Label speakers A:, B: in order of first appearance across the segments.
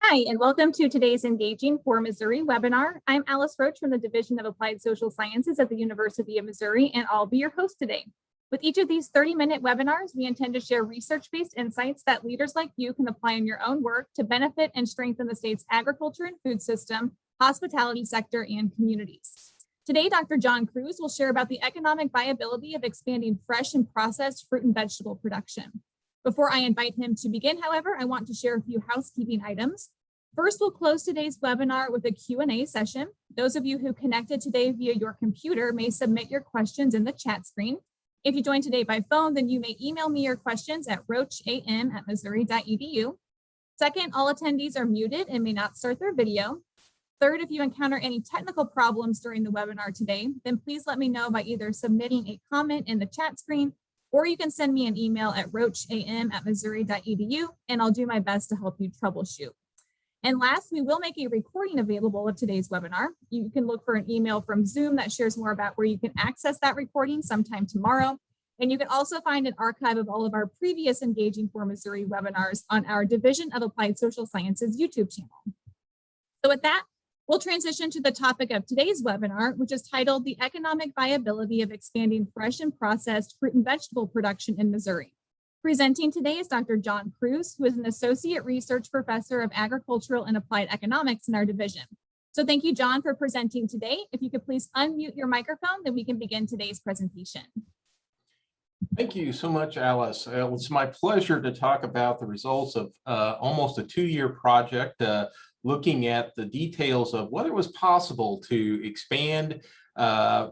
A: Hi, and welcome to today's Engaging for Missouri webinar. I'm Alice Roach from the Division of Applied Social Sciences at the University of Missouri, and I'll be your host today. With each of these 30-minute webinars, we intend to share research-based insights that leaders like you can apply in your own work to benefit and strengthen the state's agriculture and food system, hospitality sector, and communities. Today, Dr. John Kruse will share about the economic viability of expanding fresh and processed fruit and vegetable production. Before I invite him to begin, however, I want to share a few housekeeping items. First, we'll close today's webinar with a Q&A session. Those of you who connected today via your computer may submit your questions in the chat screen. If you joined today by phone, then you may email me your questions at roacham@missouri.edu. Second, all attendees are muted and may not start their video. Third, if you encounter any technical problems during the webinar today, then please let me know by either submitting a comment in the chat screen, or you can send me an email at roacham@missouri.edu, and I'll do my best to help you troubleshoot. And last, we will make a recording available of today's webinar. You can look for an email from Zoom that shares more about where you can access that recording sometime tomorrow. And you can also find an archive of all of our previous Engaging for Missouri webinars on our Division of Applied Social Sciences YouTube channel. So with that, we'll transition to the topic of today's webinar, which is titled The Economic Viability of Expanding Fresh and Processed Fruit and Vegetable Production in Missouri. Presenting today is Dr. John Kruse, who is an Associate Research Professor of Agricultural and Applied Economics in our division. So thank you, John, for presenting today. If you could please unmute your microphone, then we can begin today's presentation.
B: Thank you so much, Alice. It's my pleasure to talk about the results of almost a 2-year project looking at the details of whether it was possible to expand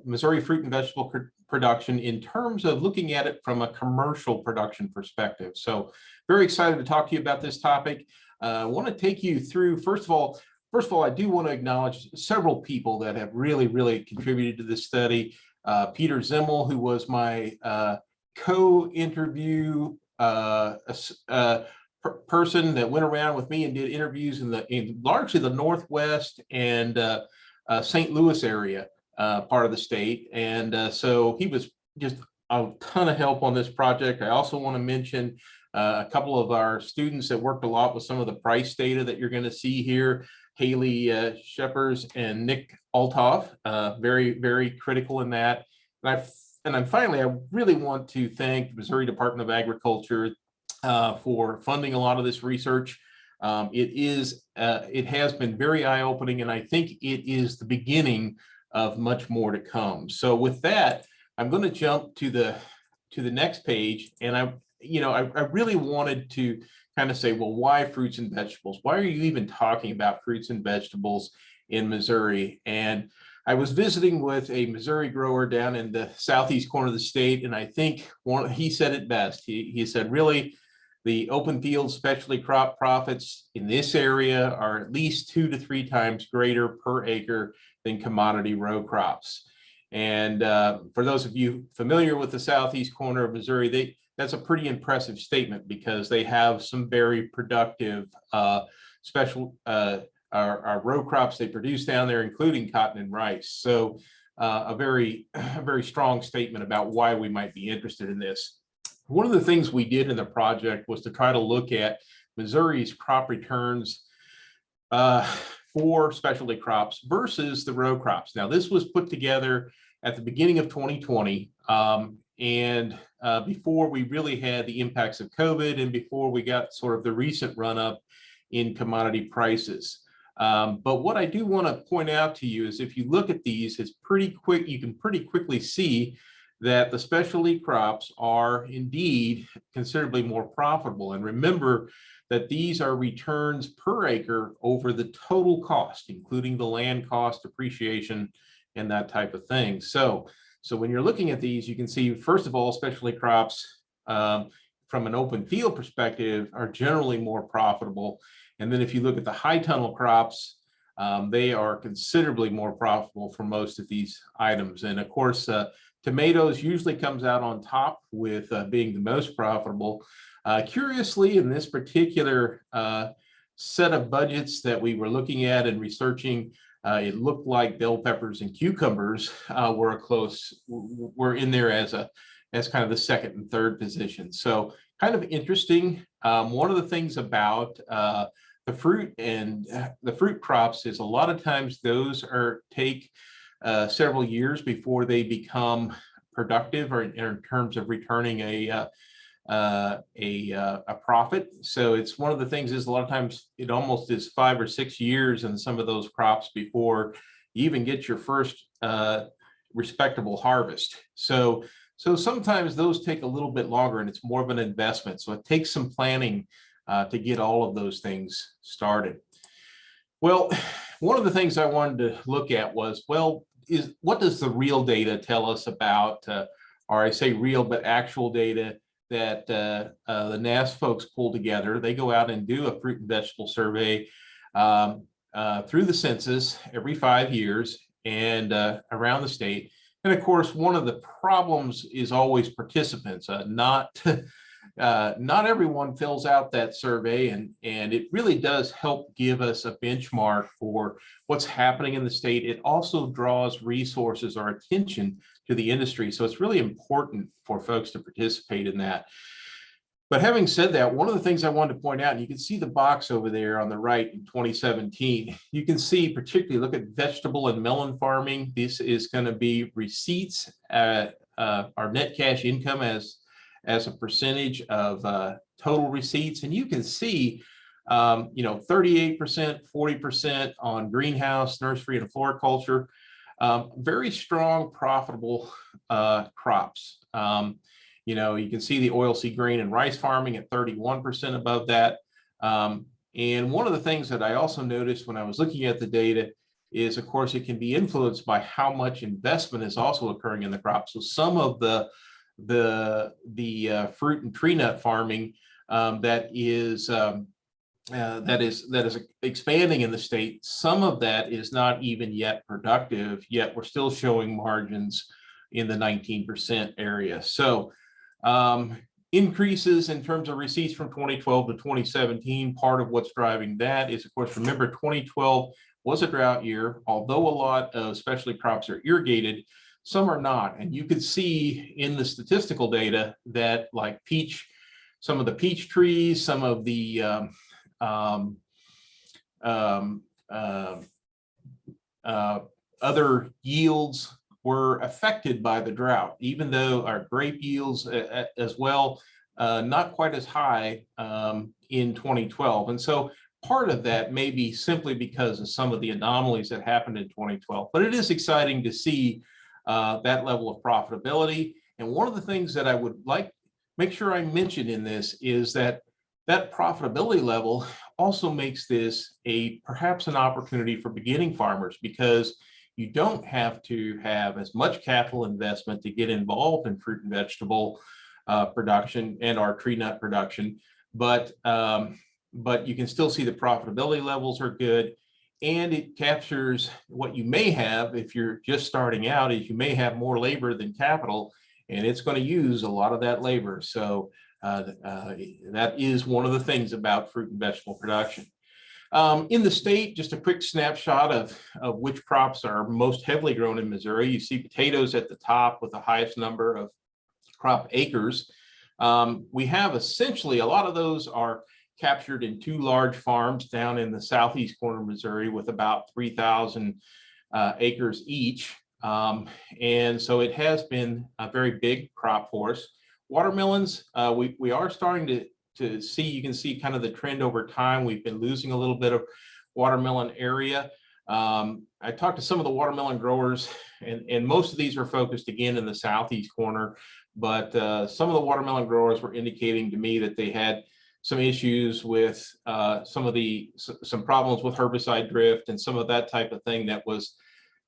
B: Missouri fruit and vegetable production in terms of looking at it from a commercial production perspective. So very excited to talk to you about this topic. I want to take you through, first of all, I do want to acknowledge several people that have really contributed to this study. Peter Zimmel, who was my co-interview person that went around with me and did interviews in largely the Northwest and St. Louis area part of the state. And so he was just a ton of help on this project. I also want to mention a couple of our students that worked a lot with some of the price data that you're going to see here. Haley Sheppers and Nick Althoff, very critical in that. And then finally, I really want to thank the Missouri Department of Agriculture for funding a lot of this research. It has been very eye-opening, and I think it is the beginning of much more to come. So with that, I'm going to jump to the next page, and I really wanted to kind of say, well, why fruits and vegetables? Why are you even talking about fruits and vegetables in Missouri? And I was visiting with a Missouri grower down in the southeast corner of the state, and I think he said it best. He said, really, the open field specialty crop profits in this area are at least 2 to 3 times greater per acre than commodity row crops. And for those of you familiar with the southeast corner of Missouri, that's a pretty impressive statement because they have some very productive special our row crops they produce down there, including cotton and rice. So a very strong statement about why we might be interested in this. One of the things we did in the project was to try to look at Missouri's crop returns for specialty crops versus the row crops. Now, this was put together at the beginning of 2020 and before we really had the impacts of COVID and before we got sort of the recent run up in commodity prices. But what I do want to point out to you is if you look at these, it's pretty quick. You can pretty quickly see that the specialty crops are indeed considerably more profitable. And remember that these are returns per acre over the total cost, including the land cost, depreciation, and that type of thing. So when you're looking at these, you can see, first of all, specialty crops from an open field perspective are generally more profitable. And then if you look at the high tunnel crops, they are considerably more profitable for most of these items. And of course, tomatoes usually comes out on top with being the most profitable. Curiously, in this particular set of budgets that we were looking at and researching, it looked like bell peppers and cucumbers were in there as kind of the second and third position. So kind of interesting. One of the things about the fruit and the fruit crops is a lot of times those take several years before they become productive or in terms of returning a profit. So it's one of the things is a lot of times it almost is 5 or 6 years in some of those crops before you even get your first respectable harvest. So sometimes those take a little bit longer and it's more of an investment. So it takes some planning to get all of those things started. Well, one of the things I wanted to look at was, well, what does the real data tell us about, or I say real, but actual data that the NASS folks pull together. They go out and do a fruit and vegetable survey through the census every 5 years and around the state. And of course, one of the problems is always participants. Not everyone fills out that survey, and it really does help give us a benchmark for what's happening in the state. It also draws resources or attention to the industry. So it's really important for folks to participate in that. But having said that, one of the things I wanted to point out, and you can see the box over there on the right in 2017, you can see particularly look at vegetable and melon farming. This is going to be receipts, our net cash income as a percentage of total receipts. And you can see, 38%, 40% on greenhouse, nursery, and floriculture. Very strong, profitable crops. You can see the oilseed grain and rice farming at 31% above that. And one of the things that I also noticed when I was looking at the data is, of course, it can be influenced by how much investment is also occurring in the crop. So some of the fruit and tree nut farming that is expanding in the state, some of that is not even yet productive, yet we're still showing margins in the 19% area. So increases in terms of receipts from 2012 to 2017, part of what's driving that is, of course, remember 2012 was a drought year. Although a lot of specialty crops are irrigated, some are not. And you could see in the statistical data that, like peach, some of the peach trees, some of the other yields were affected by the drought, even though our grape yields as well, not quite as high in 2012. And so part of that may be simply because of some of the anomalies that happened in 2012. But it is exciting to see that level of profitability. And one of the things that I would make sure I mention in this is that profitability level also makes this perhaps an opportunity for beginning farmers, because you don't have to have as much capital investment to get involved in fruit and vegetable production and our tree nut production, but you can still see the profitability levels are good, and it captures what you may have if you're just starting out, is you may have more labor than capital, and it's going to use a lot of that labor. So that is one of the things about fruit and vegetable production. In the state, just a quick snapshot of which crops are most heavily grown in Missouri. You see potatoes at the top with the highest number of crop acres. We have essentially, a lot of those are captured in 2 large farms down in the southeast corner of Missouri with about 3,000 acres each. And so it has been a very big crop for us. Watermelons, we are starting to see, you can see kind of the trend over time. We've been losing a little bit of watermelon area. I talked to some of the watermelon growers, and most of these are focused again in the southeast corner, but some of the watermelon growers were indicating to me that they had some issues with some problems with herbicide drift and some of that type of thing that was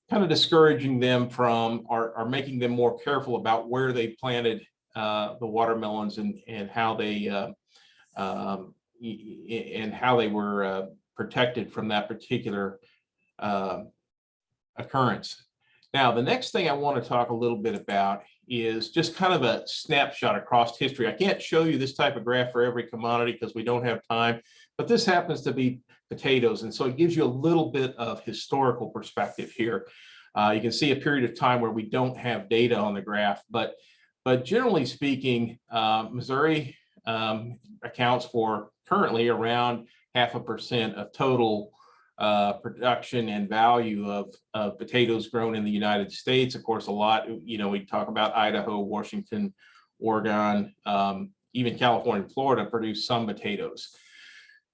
B: kind of discouraging them from, or making them more careful about where they planted the watermelons and how they were protected from that particular occurrence. Now, the next thing I want to talk a little bit about is just kind of a snapshot across history. I can't show you this type of graph for every commodity because we don't have time, but this happens to be potatoes. And so it gives you a little bit of historical perspective here. You can see a period of time where we don't have data on the graph, but generally speaking, Missouri accounts for currently around 0.5% of total production and value of potatoes grown in the United States. Of course, a lot, we talk about Idaho, Washington, Oregon, even California and Florida produce some potatoes.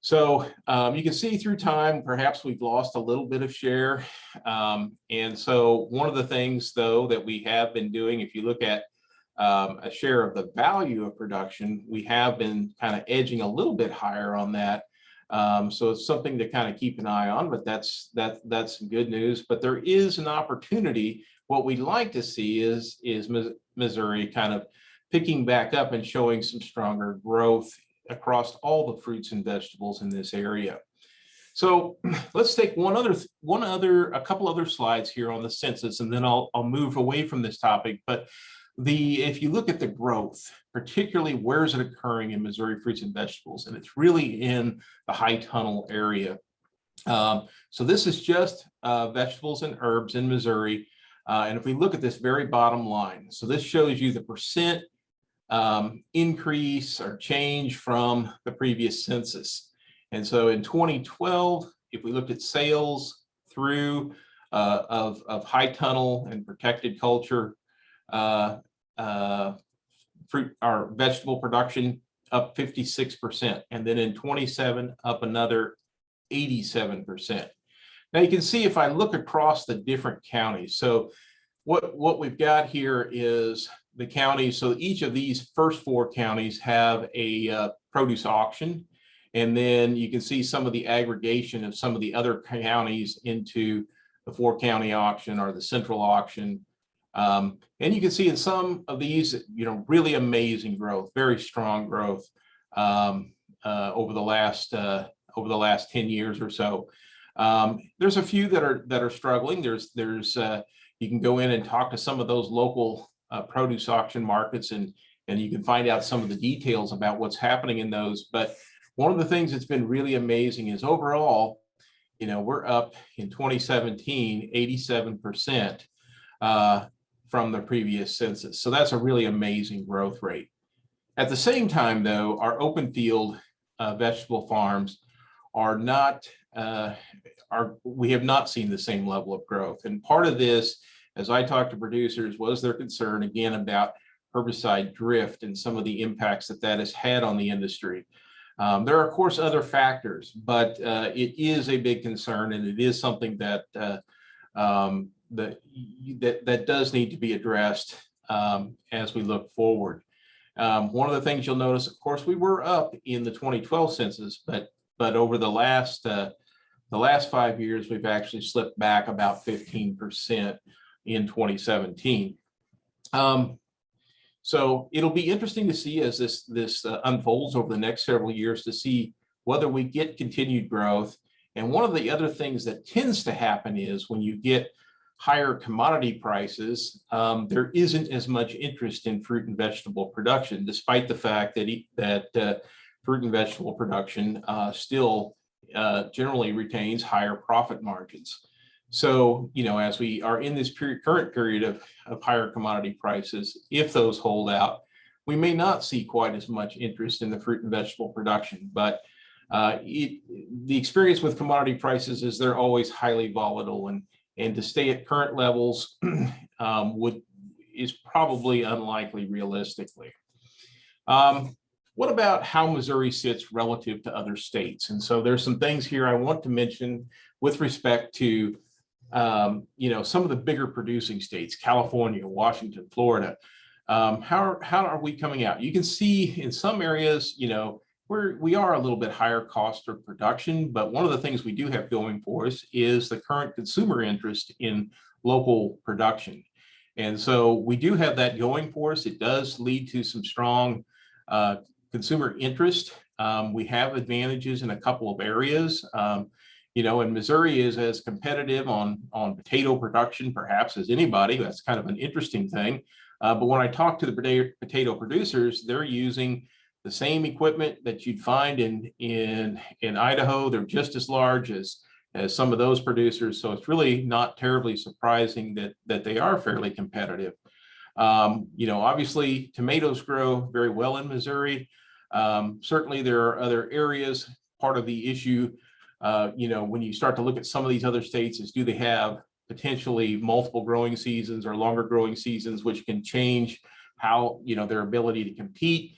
B: So you can see through time, perhaps we've lost a little bit of share. And so one of the things, though, that we have been doing, if you look at a share of the value of production, we have been kind of edging a little bit higher on that. So it's something to kind of keep an eye on, but that's some good news. But there is an opportunity. What we'd like to see is Missouri kind of picking back up and showing some stronger growth across all the fruits and vegetables in this area. So let's take a couple other slides here on the census, and then I'll move away from this topic. But if you look at the growth, particularly where is it occurring in Missouri fruits and vegetables, and it's really in the high tunnel area. So this is just vegetables and herbs in Missouri. And if we look at this very bottom line, so this shows you the percent increase or change from the previous census. And so in 2012, if we looked at sales through of high tunnel and protected culture, fruit or vegetable production up 56%, and then in 27 up another 87%. Now you can see if I look across the different counties, so what we've got here is the counties. So each of these first 4 counties have a produce auction, and then you can see some of the aggregation of some of the other counties into the 4-county auction or the central auction. And you can see in some of these, really amazing growth, very strong growth over the last 10 years or so. There's a few that are struggling. You can go in and talk to some of those local produce auction markets, and you can find out some of the details about what's happening in those. But one of the things that's been really amazing is overall, we're up in 2017, 87%. From the previous census. So that's a really amazing growth rate. At the same time, though, our open field vegetable farms we have not seen the same level of growth. And part of this, as I talked to producers, was their concern again about herbicide drift and some of the impacts that has had on the industry. There are, of course, other factors, but it is a big concern, and it is something that does need to be addressed as we look forward. One of the things you'll notice, of course, we were up in the 2012 census, but over the last 5 years, we've actually slipped back about 15% in 2017. So it'll be interesting to see as this unfolds over the next several years to see whether we get continued growth. And one of the other things that tends to happen is when you get higher commodity prices, there isn't as much interest in fruit and vegetable production, despite the fact that fruit and vegetable production still generally retains higher profit margins. So, as we are in this current period of higher commodity prices, if those hold out, we may not see quite as much interest in the fruit and vegetable production. But the experience with commodity prices is they're always highly volatile, and to stay at current levels is probably unlikely realistically. What about how Missouri sits relative to other states? And so there's some things here I want to mention with respect to some of the bigger producing states, California, Washington, Florida. How are we coming out? You can see in some areas, we are a little bit higher cost of production, but one of the things we do have going for us is the current consumer interest in local production. And so we do have that going for us. It does lead to some strong consumer interest. We have advantages in a couple of areas. And Missouri is as competitive on potato production, perhaps, as anybody. That's kind of an interesting thing. But when I talk to the potato producers, they're using the same equipment that you'd find in Idaho. They're just as large as some of those producers. So it's really not terribly surprising that they are fairly competitive. Obviously tomatoes grow very well in Missouri. Certainly there are other areas. Part of the issue, when you start to look at some of these other states, is do they have potentially multiple growing seasons or longer growing seasons, which can change how, their ability to compete.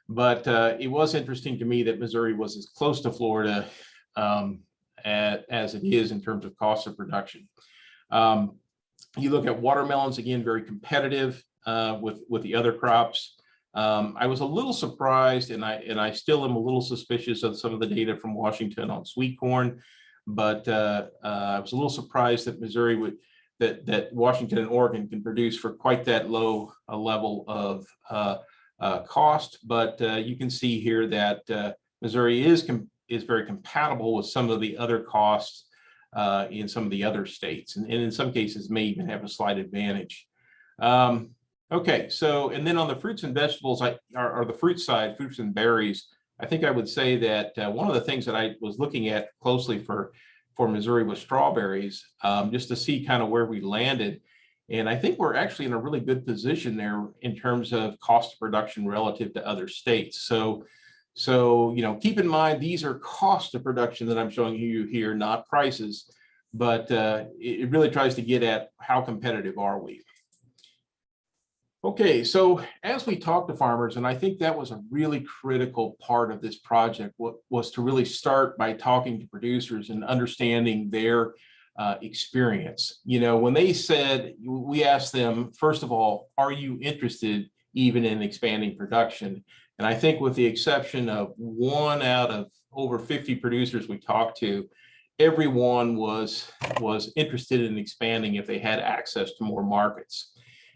B: But it was interesting to me that Missouri was as close to Florida as it is in terms of cost of production. You look at watermelons, again, very competitive with the other crops. I was a little surprised, and I still am a little suspicious of some of the data from Washington on sweet corn, but I was a little surprised that Missouri that Washington and Oregon can produce for quite that low a level of cost. But you can see here that Missouri is very compatible with some of the other costs in some of the other states, and in some cases may even have a slight advantage. Okay, so, and then on the fruits and vegetables, or the fruit side, fruits and berries, I think I would say that one of the things that I was looking at closely for Missouri was strawberries, just to see kind of where we landed. And I think we're actually in a really good position there in terms of cost of production relative to other states. So keep in mind, these are cost of production that I'm showing you here, not prices, but it really tries to get at how competitive are we. Okay, so as we talk to farmers, and I think that was a really critical part of this project, was to really start by talking to producers and understanding their experience. When they said, we asked them, first of all, are you interested even in expanding production? And I think with the exception of 1 out of over 50 producers we talked to, everyone was interested in expanding if they had access to more markets.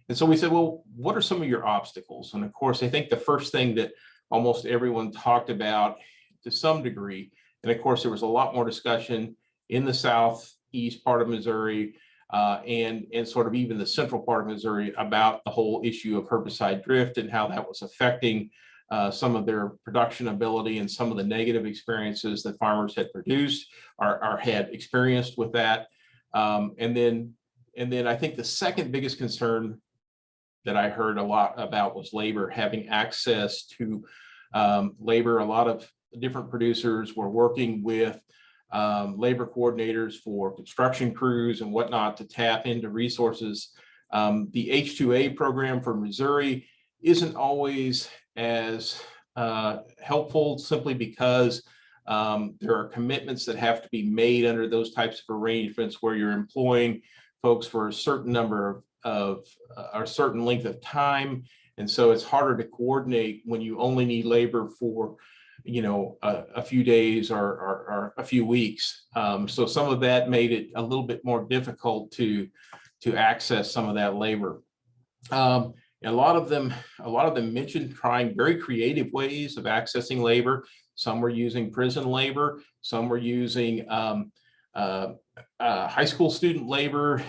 B: And so we said, well, what are some of your obstacles? And of course, I think the first thing that almost everyone talked about to some degree, and of course, there was a lot more discussion in the southeast part of Missouri and sort of even the central part of Missouri about the whole issue of herbicide drift and how that was affecting some of their production ability and some of the negative experiences that farmers had produced or had experienced with that. And then I think the second biggest concern that I heard a lot about was labor, having access to labor. A lot of different producers were working with labor coordinators for construction crews and whatnot to tap into resources. The H-2A program for Missouri isn't always as helpful, simply because there are commitments that have to be made under those types of arrangements where you're employing folks for a certain number of a certain length of time. And so it's harder to coordinate when you only need labor for, a few days or a few weeks. So some of that made it a little bit more difficult to access some of that labor. A lot of them mentioned trying very creative ways of accessing labor. Some were using prison labor, some were using high school student labor.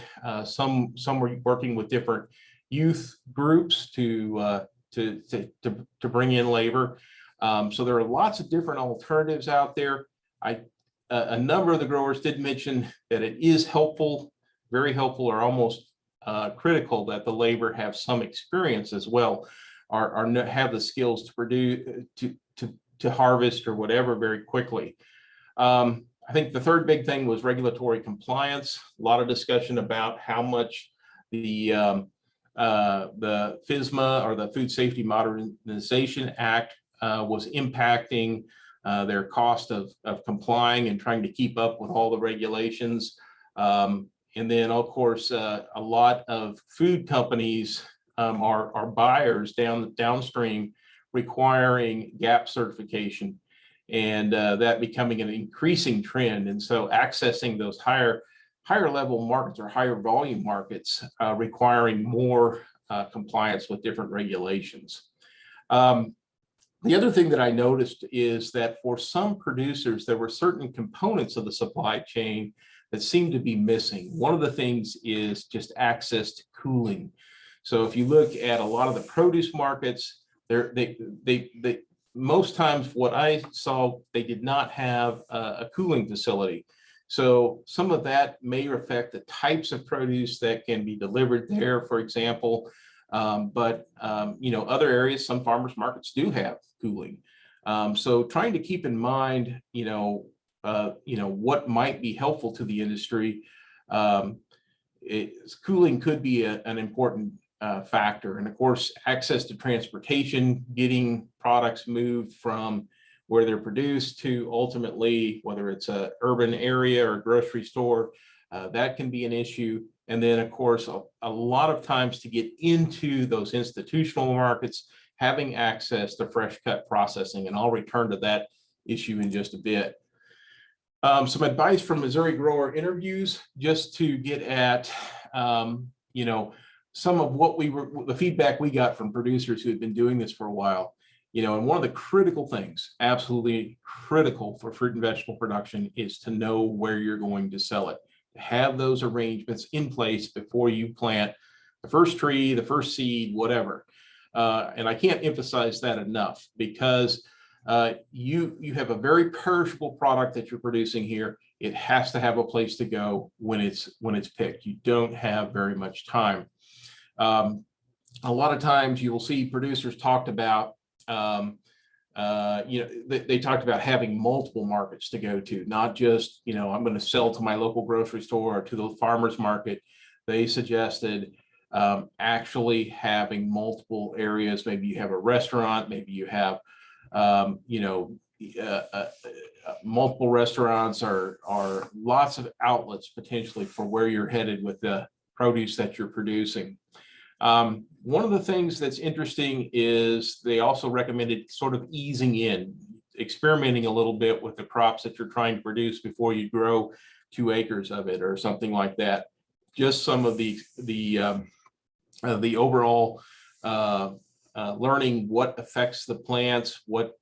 B: Some were working with different youth groups to bring in labor. So there are lots of different alternatives out there. A number of the growers did mention that it is helpful, very helpful, or almost critical that the labor have some experience as well, or have the skills to produce, to harvest or whatever very quickly. I think the third big thing was regulatory compliance. A lot of discussion about how much the FSMA, or the Food Safety Modernization Act, was impacting their cost of complying and trying to keep up with all the regulations. And then, of course, a lot of food companies are buyers downstream requiring GAP certification, and that becoming an increasing trend. And so accessing those higher level markets or higher volume markets requiring more compliance with different regulations. The other thing that I noticed is that for some producers, there were certain components of the supply chain that seem to be missing. One of the things is just access to cooling. So if you look at a lot of the produce markets, they most times what I saw, they did not have a cooling facility. So some of that may affect the types of produce that can be delivered there, for example. But other areas, some farmers markets do have cooling. So trying to keep in mind, what might be helpful to the industry. Cooling could be an important factor. And of course, access to transportation, getting products moved from where they're produced to ultimately, whether it's a urban area or a grocery store, that can be an issue. And then of course, a lot of times to get into those institutional markets, having access to fresh cut processing. And I'll return to that issue in just a bit. Some advice from Missouri grower interviews, just to get at, some of the feedback we got from producers who had been doing this for a while. And one of the critical things, absolutely critical for fruit and vegetable production, is to know where you're going to sell it. Have those arrangements in place before you plant the first tree, the first seed, whatever. And I can't emphasize that enough, because you have a very perishable product that you're producing here. It has to have a place to go when it's picked. You don't have very much time. A lot of times you will see producers talked about, they talked about having multiple markets to go to, not just, I'm going to sell to my local grocery store or to the farmer's market. They suggested actually having multiple areas. Maybe you have a restaurant, maybe you have, multiple restaurants or lots of outlets potentially for where you're headed with the produce that you're producing. One of the things that's interesting is they also recommended sort of easing in, experimenting a little bit with the crops that you're trying to produce before you grow 2 acres of it or something like that. Just some of the overall learning what affects the plants, what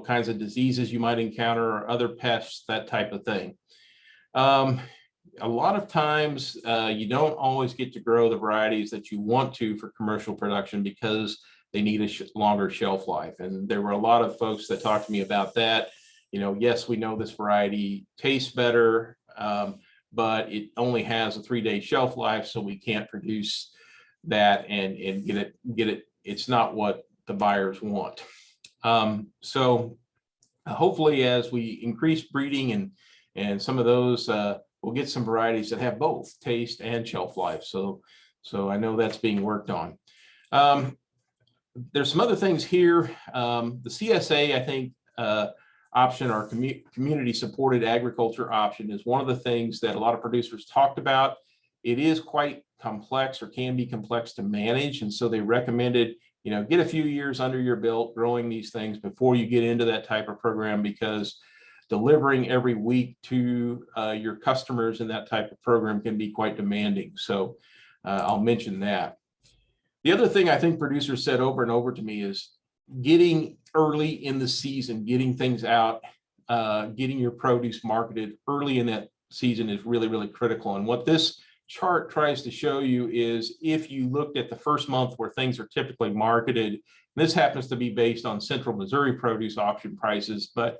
B: kinds of diseases you might encounter or other pests, that type of thing. A lot of times you don't always get to grow the varieties that you want to for commercial production because they need a longer shelf life. And there were a lot of folks that talked to me about that. Yes, we know this variety tastes better, but it only has a 3-day shelf life, so we can't produce that and get it. It's not what the buyers want. So hopefully, as we increase breeding and some of those, we'll get some varieties that have both taste and shelf life. So I know that's being worked on. There's some other things here. The CSA, I think, option, or community supported agriculture option, is one of the things that a lot of producers talked about. It is quite complex, or can be complex to manage. And so they recommended, get a few years under your belt growing these things before you get into that type of program, because delivering every week to your customers in that type of program can be quite demanding. So I'll mention that. The other thing I think producers said over and over to me is getting early in the season, getting things out, getting your produce marketed early in that season is really, really critical. And what this chart tries to show you is, if you looked at the first month where things are typically marketed, this happens to be based on Central Missouri produce auction prices, but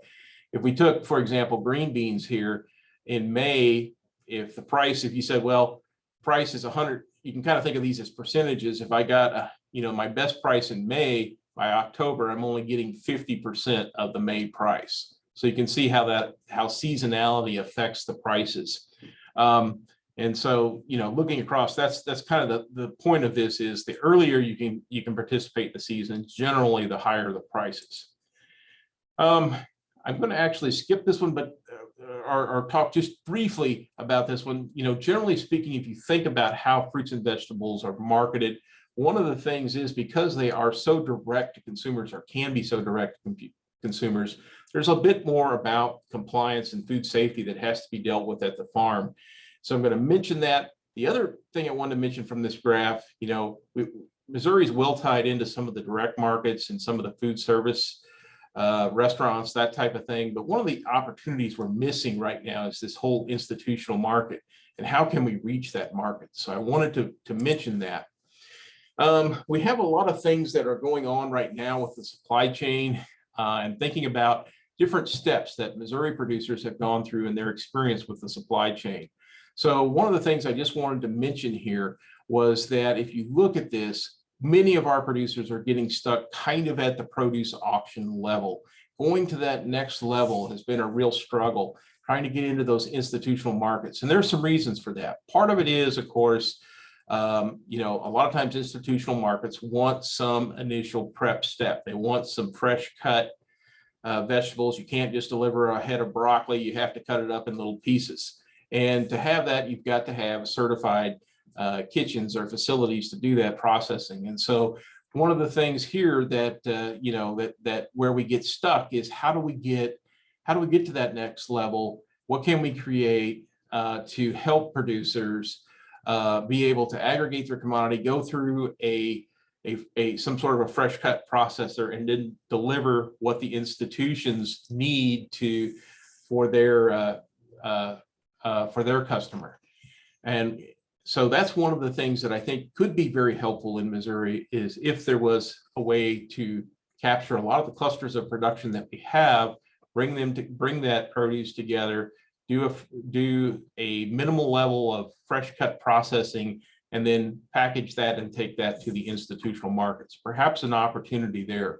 B: if we took, for example, green beans here in May, if you said, well, price is 100, you can kind of think of these as percentages. If I got, my best price in May, by October, I'm only getting 50% of the May price. So you can see how seasonality affects the prices. And so, looking across, that's kind of the point of this, is the earlier you can participate in the season, generally the higher the prices. I'm going to actually skip this one, but or talk just briefly about this one. Generally speaking, if you think about how fruits and vegetables are marketed, one of the things is, because they are so direct to consumers, or can be so direct to consumers, there's a bit more about compliance and food safety that has to be dealt with at the farm. So I'm going to mention that. The other thing I wanted to mention from this graph, Missouri is well tied into some of the direct markets and some of the food service restaurants, that type of thing. But one of the opportunities we're missing right now is this whole institutional market, and how can we reach that market? So I wanted to mention that. We have a lot of things that are going on right now with the supply chain, and thinking about different steps that Missouri producers have gone through in their experience with the supply chain. So one of the things I just wanted to mention here was that if you look at this, many of our producers are getting stuck kind of at the produce auction level. going to that next level has been a real struggle, trying to get into those institutional markets. And there's some reasons for that. Part of it is, of course, you know, a lot of times institutional markets want some initial prep step. They want some fresh cut vegetables. You can't just deliver a head of broccoli. You have to cut it up in little pieces. And to have that, you've got to have certified kitchens or facilities to do that processing. And so one of the things here that you know, that where we get stuck is how do we get to that next level? What can we create to help producers be able to aggregate their commodity, go through some sort of a fresh cut processor, and then deliver what the institutions need for their customer. And so that's one of the things that I think could be very helpful in Missouri, is if there was a way to capture a lot of the clusters of production that we have, bring that produce together, do a minimal level of fresh cut processing, and then package that and take that to the institutional markets. Perhaps an opportunity there.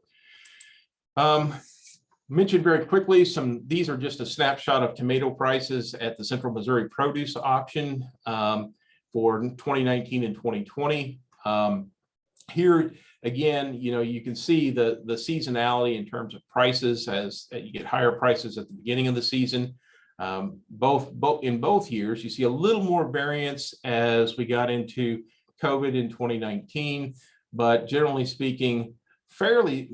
B: Mentioned very quickly, these are just a snapshot of tomato prices at the Central Missouri Produce Auction for 2019 and 2020. Here again, you know, you can see the seasonality in terms of prices, as you get higher prices at the beginning of the season. In both years, you see a little more variance as we got into COVID in 2019, but generally speaking, fairly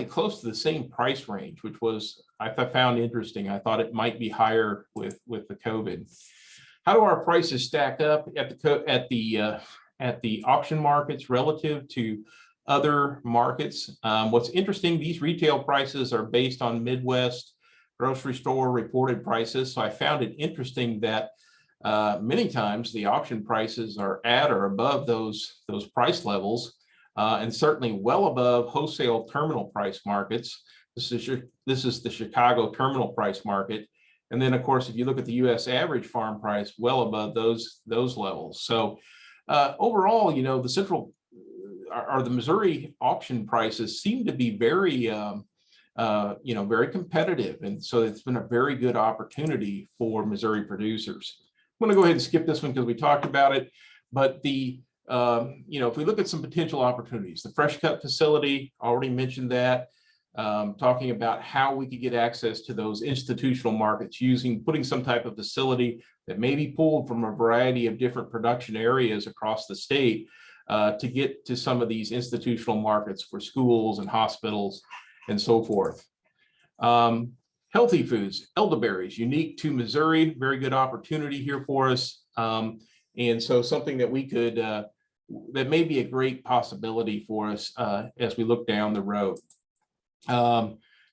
B: close to the same price range, which was, I found interesting. I thought it might be higher with the COVID. How do our prices stack up at the auction markets relative to other markets? What's interesting, these retail prices are based on Midwest grocery store reported prices. So I found it interesting that many times the auction prices are at or above those price levels, and certainly well above wholesale terminal price markets. This is the Chicago terminal price market. And then, of course, if you look at the U.S. average farm price, well above those levels. So overall, you know, the Missouri auction prices seem to be very, you know, very competitive. And so it's been a very good opportunity for Missouri producers. I'm going to go ahead and skip this one because we talked about it. But you know, if we look at some potential opportunities, the fresh cut facility, already mentioned that. Talking about how we could get access to those institutional markets putting some type of facility that may be pulled from a variety of different production areas across the state to get to some of these institutional markets for schools and hospitals and so forth. Healthy foods, elderberries, unique to Missouri, very good opportunity here for us. And so something that we could, that may be a great possibility for us as we look down the road.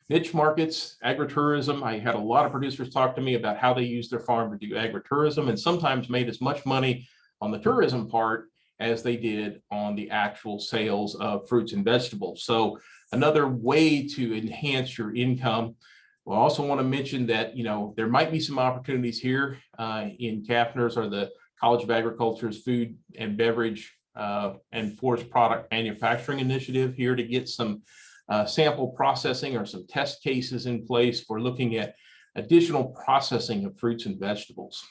B: Niche markets, agritourism. I had a lot of producers talk to me about how they use their farm to do agritourism, and sometimes made as much money on the tourism part as they did on the actual sales of fruits and vegetables. So another way to enhance your income. We also want to mention that, you know, there might be some opportunities here in CAFNR's, or the College of Agriculture's Food and Beverage and Forest Product Manufacturing Initiative, here to get some sample processing or some test cases in place for looking at additional processing of fruits and vegetables.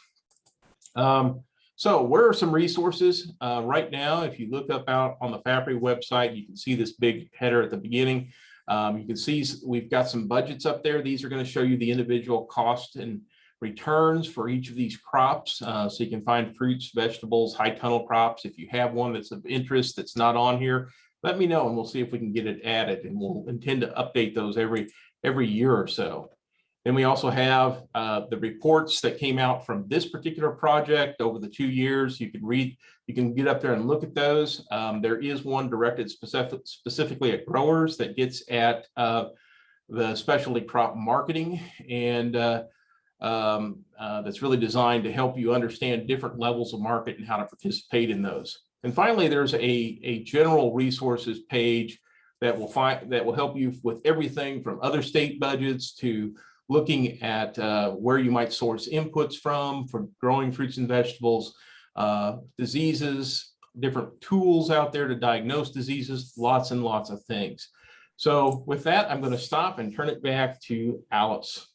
B: So where are some resources right now? If you look up out on the FAPRI website, you can see this big header at the beginning. You can see we've got some budgets up there. These are going to show you the individual cost and returns for each of these crops. So you can find fruits, vegetables, high tunnel crops. If you have one that's of interest that's not on here, let me know and we'll see if we can get it added, and we'll intend to update those every year or so. Then we also have the reports that came out from this particular project over the 2 years. You can get up there and look at those. There is one directed specifically at growers that gets at the specialty crop marketing, and that's really designed to help you understand different levels of market and how to participate in those. And finally, there's a general resources page that will help you with everything from other state budgets to looking at where you might source inputs from for growing fruits and vegetables, diseases, different tools out there to diagnose diseases, lots and lots of things. So with that, I'm going to stop and turn it back to Alice.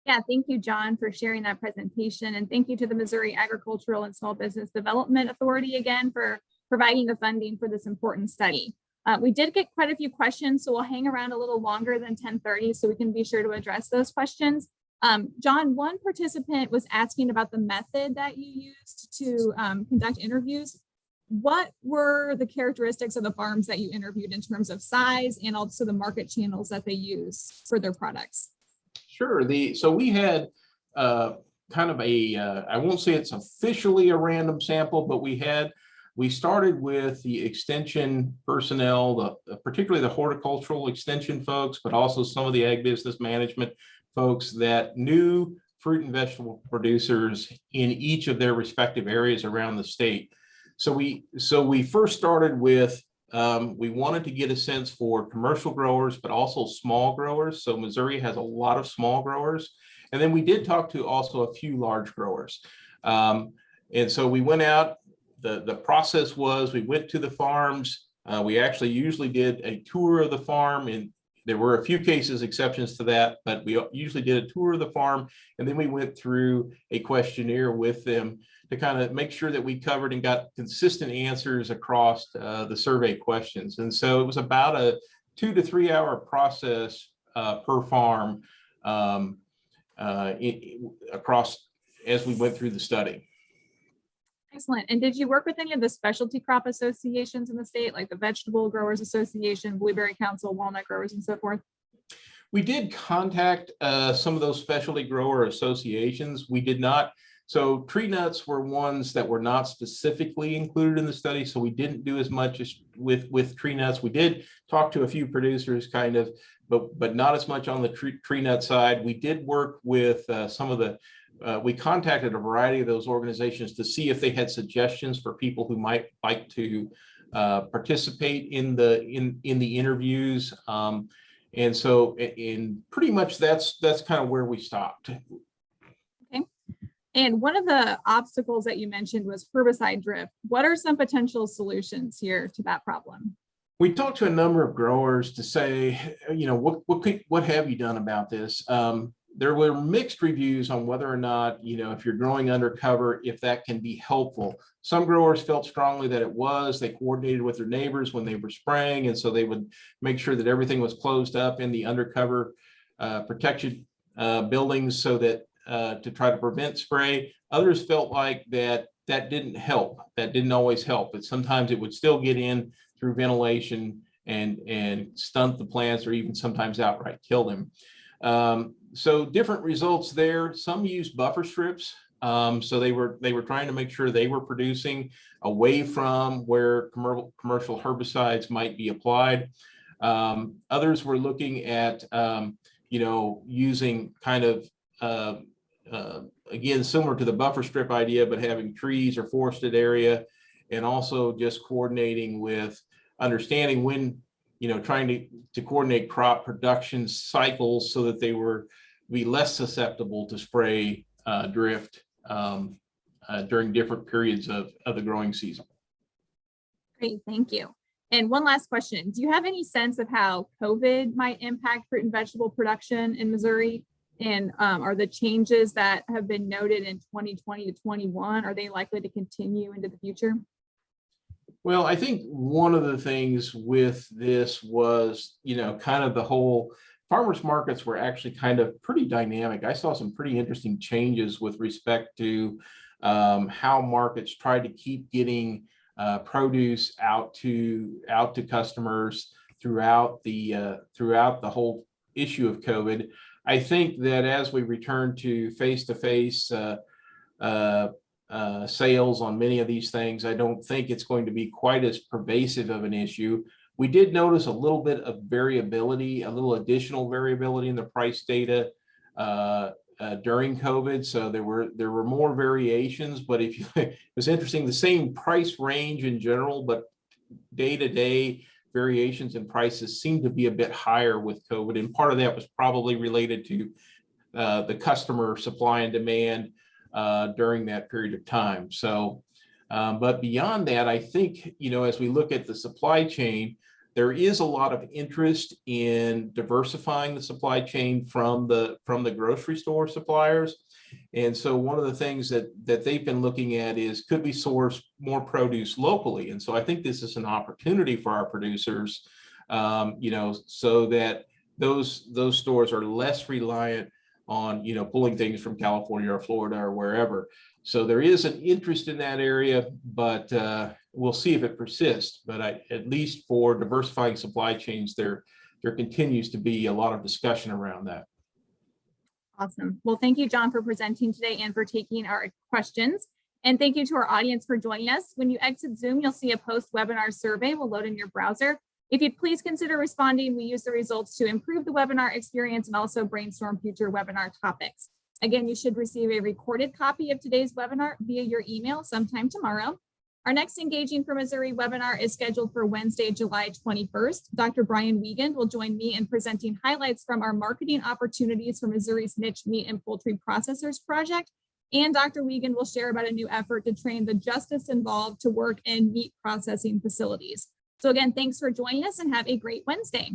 A: Yeah, thank you, John, for sharing that presentation. And thank you to the Missouri Agricultural and Small Business Development Authority again for providing the funding for this important study. We did get quite a few questions, so we'll hang around a little longer than 10:30 so we can be sure to address those questions. John, one participant was asking about the method that you used to conduct interviews. What were the characteristics of the farms that you interviewed in terms of size and also the market channels that they use for their products?
B: Sure. So we had kind of I won't say it's officially a random sample, but we started with the extension personnel, particularly the horticultural extension folks, but also some of the ag business management folks that knew fruit and vegetable producers in each of their respective areas around the state. So we first started with, we wanted to get a sense for commercial growers, but also small growers. So Missouri has a lot of small growers. And then we did talk to also a few large growers. And so we went out, the process was we went to the farms. We actually usually did a tour of the farm, and there were a few cases, exceptions to that, but we usually did a tour of the farm. And then we went through a questionnaire with them to kind of make sure that we covered and got consistent answers across the survey questions. And so it was about a 2 to 3 hour process per farm across as we went through the study.
A: Excellent. And did you work with any of the specialty crop associations in the state, like the Vegetable Growers Association, Blueberry Council, Walnut Growers, and so forth?
B: We did contact some of those specialty grower associations. We did not. So tree nuts were ones that were not specifically included in the study. So we didn't do as much as with tree nuts. We did talk to a few producers kind of, but not as much on the tree nut side. We did work with some of the, we contacted a variety of those organizations to see if they had suggestions for people who might like to participate in the interviews. And so in pretty much that's kind of where we stopped.
A: Okay. And one of the obstacles that you mentioned was herbicide drift. What are some potential solutions here to that problem?
B: We talked to a number of growers to say, you know, what have you done about this? There were mixed reviews on whether or not, you know, if you're growing undercover, if that can be helpful. Some growers felt strongly that it was. They coordinated with their neighbors when they were spraying, and so they would make sure that everything was closed up in the undercover protection buildings so that to try to prevent spray. Others felt like that didn't help. That didn't always help, but sometimes it would still get in through ventilation and stunt the plants or even sometimes outright kill them. So different results there. Some used buffer strips. So they were trying to make sure they were producing away from where commercial herbicides might be applied. Others were looking at, you know, using kind of, again, similar to the buffer strip idea, but having trees or forested area, and also just coordinating with understanding when, you know, trying to coordinate crop production cycles so that they were be less susceptible to spray drift during different periods of the growing season.
A: Great, thank you. And one last question. Do you have any sense of how COVID might impact fruit and vegetable production in Missouri? And are the changes that have been noted in 2020 to 21, are they likely to continue into the future?
B: Well, I think one of the things with this was, you know, kind of the whole farmers markets were actually kind of pretty dynamic. I saw some pretty interesting changes with respect to how markets tried to keep getting produce out to customers throughout the whole issue of COVID. I think that as we return to face-to-face sales on many of these things, I don't think it's going to be quite as pervasive of an issue. We did notice a little bit of variability, a little additional variability in the price data during COVID. So there were more variations, but it was interesting, the same price range in general, but day-to-day variations in prices seem to be a bit higher with COVID. And part of that was probably related to the customer supply and demand during that period of time. So, but beyond that, I think, you know, as we look at the supply chain, there is a lot of interest in diversifying the supply chain from the grocery store suppliers. And so one of the things that they've been looking at is, could we source more produce locally? And so I think this is an opportunity for our producers, so that those stores are less reliant on, pulling things from California or Florida or wherever. So there is an interest in that area, but we'll see if it persists. But at least for diversifying supply chains, there continues to be a lot of discussion around that.
A: Awesome. Well, thank you, John, for presenting today and for taking our questions. And thank you to our audience for joining us. When you exit Zoom, you'll see a post-webinar survey will load in your browser. If you'd please consider responding, we use the results to improve the webinar experience and also brainstorm future webinar topics. Again, you should receive a recorded copy of today's webinar via your email sometime tomorrow. Our next Engaging for Missouri webinar is scheduled for Wednesday, July 21st. Dr. Brian Wiegand will join me in presenting highlights from our marketing opportunities for Missouri's niche meat and poultry processors project. And Dr. Wiegand will share about a new effort to train the justice involved to work in meat processing facilities. So again, thanks for joining us and have a great Wednesday.